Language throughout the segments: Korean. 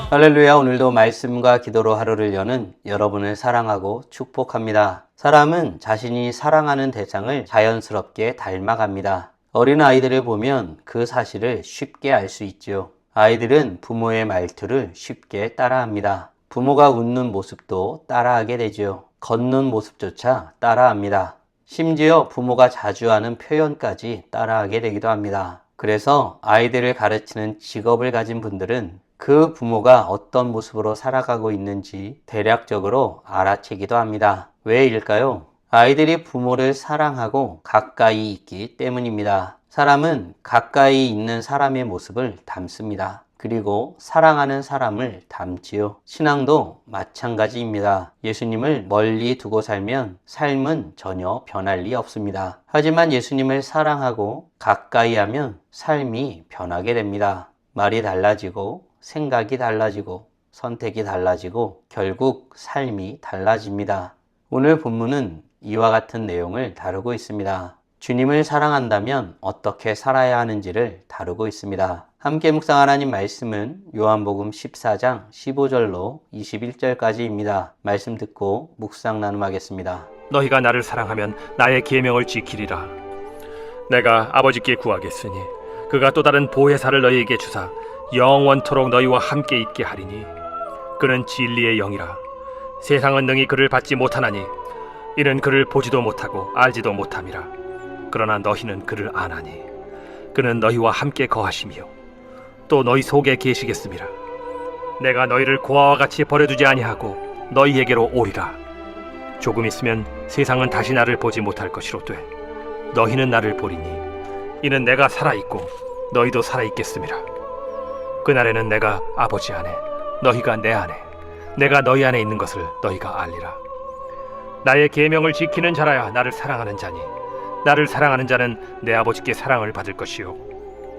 할렐루야. 오늘도 말씀과 기도로 하루를 여는 여러분을 사랑하고 축복합니다. 사람은 자신이 사랑하는 대상을 자연스럽게 닮아갑니다. 어린 아이들을 보면 그 사실을 쉽게 알 수 있지요. 아이들은 부모의 말투를 쉽게 따라합니다. 부모가 웃는 모습도 따라하게 되지요. 걷는 모습조차 따라합니다. 심지어 부모가 자주 하는 표현까지 따라하게 되기도 합니다. 그래서 아이들을 가르치는 직업을 가진 분들은 그 부모가 어떤 모습으로 살아가고 있는지 대략적으로 알아채기도 합니다. 왜일까요? 아이들이 부모를 사랑하고 가까이 있기 때문입니다. 사람은 가까이 있는 사람의 모습을 닮습니다. 그리고 사랑하는 사람을 닮지요. 신앙도 마찬가지입니다. 예수님을 멀리 두고 살면 삶은 전혀 변할 리 없습니다. 하지만 예수님을 사랑하고 가까이 하면 삶이 변하게 됩니다. 말이 달라지고 생각이 달라지고 선택이 달라지고 결국 삶이 달라집니다. 오늘 본문은 이와 같은 내용을 다루고 있습니다. 주님을 사랑한다면 어떻게 살아야 하는지를 다루고 있습니다. 함께 묵상 하나님 말씀은 요한복음 14장 15절로 21절까지입니다. 말씀 듣고 묵상 나눔하겠습니다. 너희가 나를 사랑하면 나의 계명을 지키리라. 내가 아버지께 구하겠으니 그가 또 다른 보혜사를 너희에게 주사 영원토록 너희와 함께 있게 하리니 그는 진리의 영이라. 세상은 능히 그를 받지 못하나니 이는 그를 보지도 못하고 알지도 못함이라. 그러나 너희는 그를 아나니 그는 너희와 함께 거하시며 또 너희 속에 계시겠음이라. 내가 너희를 고아와 같이 버려두지 아니하고 너희에게로 오리라. 조금 있으면 세상은 다시 나를 보지 못할 것이로되 너희는 나를 보리니 이는 내가 살아있고 너희도 살아있겠음이라. 그날에는 내가 아버지 안에 너희가 내 안에 내가 너희 안에 있는 것을 너희가 알리라. 나의 계명을 지키는 자라야 나를 사랑하는 자니 나를 사랑하는 자는 내 아버지께 사랑을 받을 것이요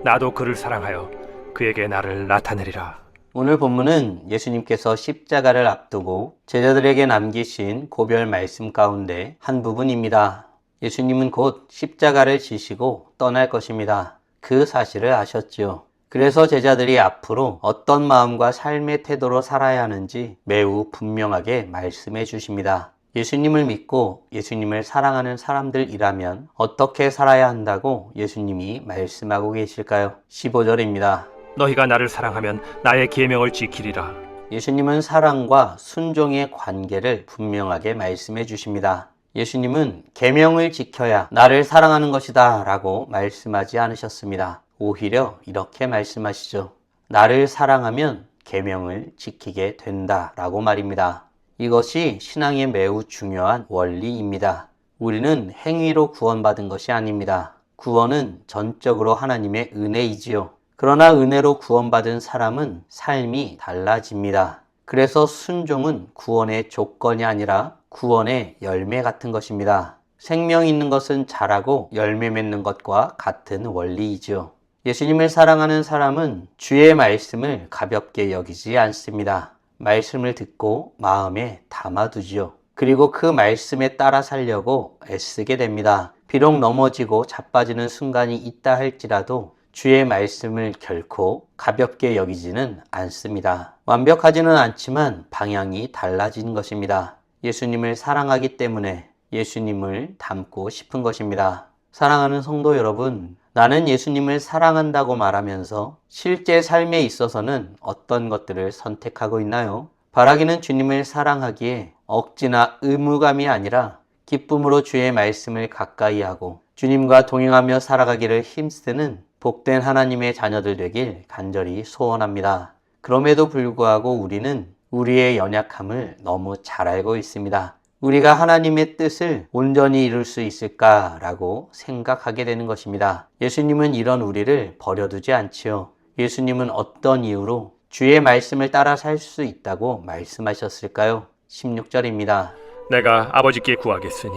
나도 그를 사랑하여 그에게 나를 나타내리라. 오늘 본문은 예수님께서 십자가를 앞두고 제자들에게 남기신 고별 말씀 가운데 한 부분입니다. 예수님은 곧 십자가를 지시고 떠날 것입니다. 그 사실을 아셨지요. 그래서 제자들이 앞으로 어떤 마음과 삶의 태도로 살아야 하는지 매우 분명하게 말씀해 주십니다. 예수님을 믿고 예수님을 사랑하는 사람들이라면 어떻게 살아야 한다고 예수님이 말씀하고 계실까요? 15절입니다. 너희가 나를 사랑하면 나의 계명을 지키리라. 예수님은 사랑과 순종의 관계를 분명하게 말씀해 주십니다. 예수님은 계명을 지켜야 나를 사랑하는 것이다 라고 말씀하지 않으셨습니다. 오히려 이렇게 말씀하시죠. 나를 사랑하면 계명을 지키게 된다 라고 말입니다. 이것이 신앙의 매우 중요한 원리입니다. 우리는 행위로 구원받은 것이 아닙니다. 구원은 전적으로 하나님의 은혜이지요. 그러나 은혜로 구원받은 사람은 삶이 달라집니다. 그래서 순종은 구원의 조건이 아니라 구원의 열매 같은 것입니다. 생명 있는 것은 자라고 열매 맺는 것과 같은 원리이지요. 예수님을 사랑하는 사람은 주의 말씀을 가볍게 여기지 않습니다. 말씀을 듣고 마음에 담아두지요. 그리고 그 말씀에 따라 살려고 애쓰게 됩니다. 비록 넘어지고 자빠지는 순간이 있다 할지라도 주의 말씀을 결코 가볍게 여기지는 않습니다. 완벽하지는 않지만 방향이 달라진 것입니다. 예수님을 사랑하기 때문에 예수님을 닮고 싶은 것입니다. 사랑하는 성도 여러분, 나는 예수님을 사랑한다고 말하면서 실제 삶에 있어서는 어떤 것들을 선택하고 있나요? 바라기는 주님을 사랑하기에 억지나 의무감이 아니라 기쁨으로 주의 말씀을 가까이 하고 주님과 동행하며 살아가기를 힘쓰는 복된 하나님의 자녀들 되길 간절히 소원합니다. 그럼에도 불구하고 우리는 우리의 연약함을 너무 잘 알고 있습니다. 우리가 하나님의 뜻을 온전히 이룰 수 있을까라고 생각하게 되는 것입니다. 예수님은 이런 우리를 버려두지 않지요. 예수님은 어떤 이유로 주의 말씀을 따라 살 수 있다고 말씀하셨을까요? 16절입니다. 내가 아버지께 구하겠으니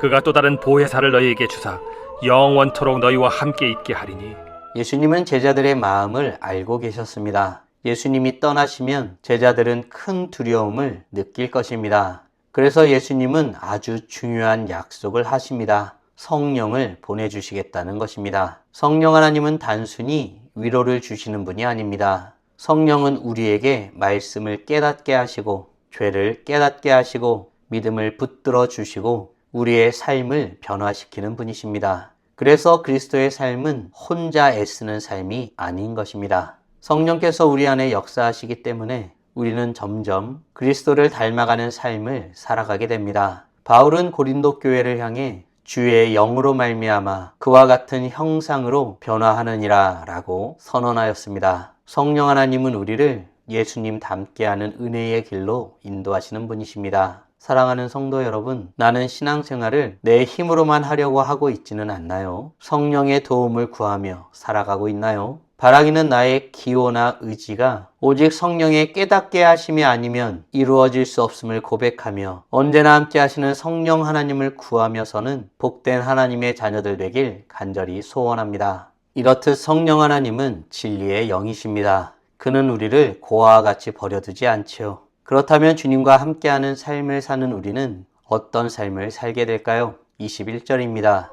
그가 또 다른 보혜사를 너희에게 주사 영원토록 너희와 함께 있게 하리니. 예수님은 제자들의 마음을 알고 계셨습니다. 예수님이 떠나시면 제자들은 큰 두려움을 느낄 것입니다. 그래서 예수님은 아주 중요한 약속을 하십니다. 성령을 보내주시겠다는 것입니다. 성령 하나님은 단순히 위로를 주시는 분이 아닙니다. 성령은 우리에게 말씀을 깨닫게 하시고 죄를 깨닫게 하시고 믿음을 붙들어 주시고 우리의 삶을 변화시키는 분이십니다. 그래서 그리스도의 삶은 혼자 애쓰는 삶이 아닌 것입니다. 성령께서 우리 안에 역사하시기 때문에 우리는 점점 그리스도를 닮아가는 삶을 살아가게 됩니다. 바울은 고린도 교회를 향해 주의 영으로 말미암아 그와 같은 형상으로 변화하느니라 라고 선언하였습니다. 성령 하나님은 우리를 예수님 닮게 하는 은혜의 길로 인도하시는 분이십니다. 사랑하는 성도 여러분, 나는 신앙생활을 내 힘으로만 하려고 하고 있지는 않나요? 성령의 도움을 구하며 살아가고 있나요? 바라기는 나의 기호나 의지가 오직 성령의 깨닫게 하심이 아니면 이루어질 수 없음을 고백하며 언제나 함께 하시는 성령 하나님을 구하며서는 복된 하나님의 자녀들 되길 간절히 소원합니다. 이렇듯 성령 하나님은 진리의 영이십니다. 그는 우리를 고아와 같이 버려두지 않지요. 그렇다면 주님과 함께하는 삶을 사는 우리는 어떤 삶을 살게 될까요? 21절입니다.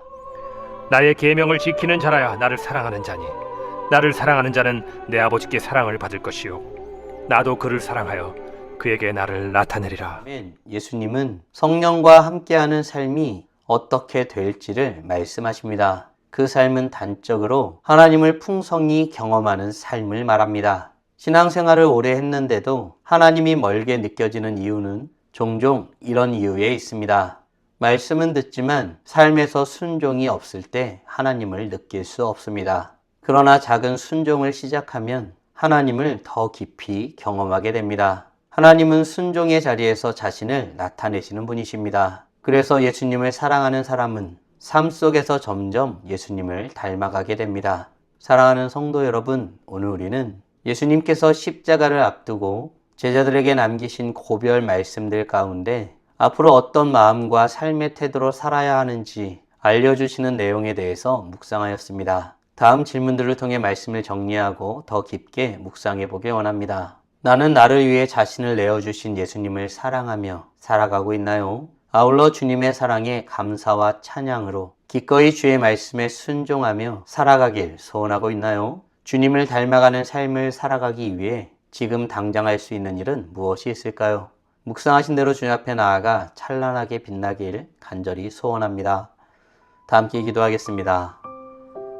나의 계명을 지키는 자라야 나를 사랑하는 자니 나를 사랑하는 자는 내 아버지께 사랑을 받을 것이요 나도 그를 사랑하여 그에게 나를 나타내리라. 아멘. 예수님은 성령과 함께하는 삶이 어떻게 될지를 말씀하십니다. 그 삶은 단적으로 하나님을 풍성히 경험하는 삶을 말합니다. 신앙생활을 오래 했는데도 하나님이 멀게 느껴지는 이유는 종종 이런 이유에 있습니다. 말씀은 듣지만 삶에서 순종이 없을 때 하나님을 느낄 수 없습니다. 그러나 작은 순종을 시작하면 하나님을 더 깊이 경험하게 됩니다. 하나님은 순종의 자리에서 자신을 나타내시는 분이십니다. 그래서 예수님을 사랑하는 사람은 삶 속에서 점점 예수님을 닮아가게 됩니다. 사랑하는 성도 여러분, 오늘 우리는 예수님께서 십자가를 앞두고 제자들에게 남기신 고별 말씀들 가운데 앞으로 어떤 마음과 삶의 태도로 살아야 하는지 알려주시는 내용에 대해서 묵상하였습니다. 다음 질문들을 통해 말씀을 정리하고 더 깊게 묵상해 보길 원합니다. 나는 나를 위해 자신을 내어주신 예수님을 사랑하며 살아가고 있나요? 아울러 주님의 사랑에 감사와 찬양으로 기꺼이 주의 말씀에 순종하며 살아가길 소원하고 있나요? 주님을 닮아가는 삶을 살아가기 위해 지금 당장 할 수 있는 일은 무엇이 있을까요? 묵상하신 대로 주님 앞에 나아가 찬란하게 빛나길 간절히 소원합니다. 다 함께 기도하겠습니다.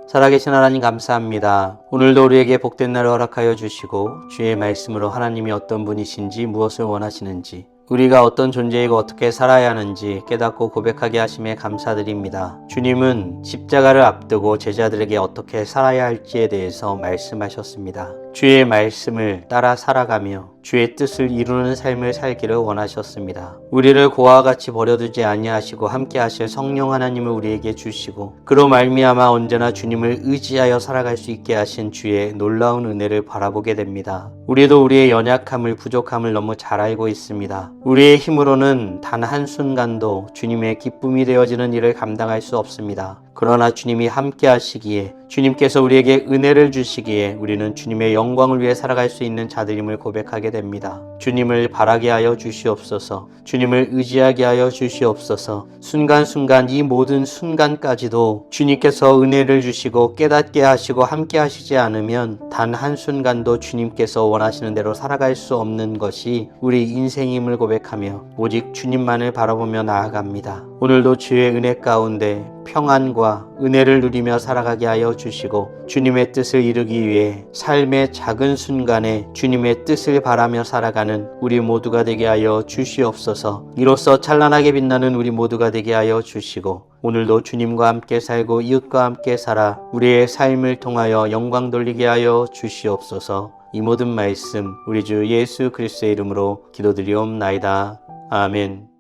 살아계신 하나님 감사합니다. 오늘도 우리에게 복된 날을 허락하여 주시고 주의 말씀으로 하나님이 어떤 분이신지 무엇을 원하시는지 우리가 어떤 존재이고 어떻게 살아야 하는지 깨닫고 고백하게 하심에 감사드립니다. 주님은 십자가를 앞두고 제자들에게 어떻게 살아야 할지에 대해서 말씀하셨습니다. 주의 말씀을 따라 살아가며 주의 뜻을 이루는 삶을 살기를 원하셨습니다. 우리를 고아와 같이 버려두지 아니하시고 함께 하실 성령 하나님을 우리에게 주시고 그로 말미암아 언제나 주님을 의지하여 살아갈 수 있게 하신 주의 놀라운 은혜를 바라보게 됩니다. 우리도 우리의 연약함을 부족함을 너무 잘 알고 있습니다. 우리의 힘으로는 단 한순간도 주님의 기쁨이 되어지는 일을 감당할 수 없습니다. 그러나 주님이 함께 하시기에 주님께서 우리에게 은혜를 주시기에 우리는 주님의 영광을 위해 살아갈 수 있는 자들임을 고백하게 됩니다. 주님을 바라게 하여 주시옵소서. 주님을 의지하게 하여 주시옵소서. 순간순간 이 모든 순간까지도 주님께서 은혜를 주시고 깨닫게 하시고 함께 하시지 않으면 단 한순간도 주님께서 원하시는 대로 살아갈 수 없는 것이 우리 인생임을 고백하며 오직 주님만을 바라보며 나아갑니다. 오늘도 주의 은혜 가운데 평안과 은혜를 누리며 살아가게 하여 주시고 주님의 뜻을 이루기 위해 삶의 작은 순간에 주님의 뜻을 바라며 살아가는 우리 모두가 되게 하여 주시옵소서. 이로써 찬란하게 빛나는 우리 모두가 되게 하여 주시고 오늘도 주님과 함께 살고 이웃과 함께 살아 우리의 삶을 통하여 영광 돌리게 하여 주시옵소서. 이 모든 말씀 우리 주 예수 그리스도의 이름으로 기도드리옵나이다. 아멘.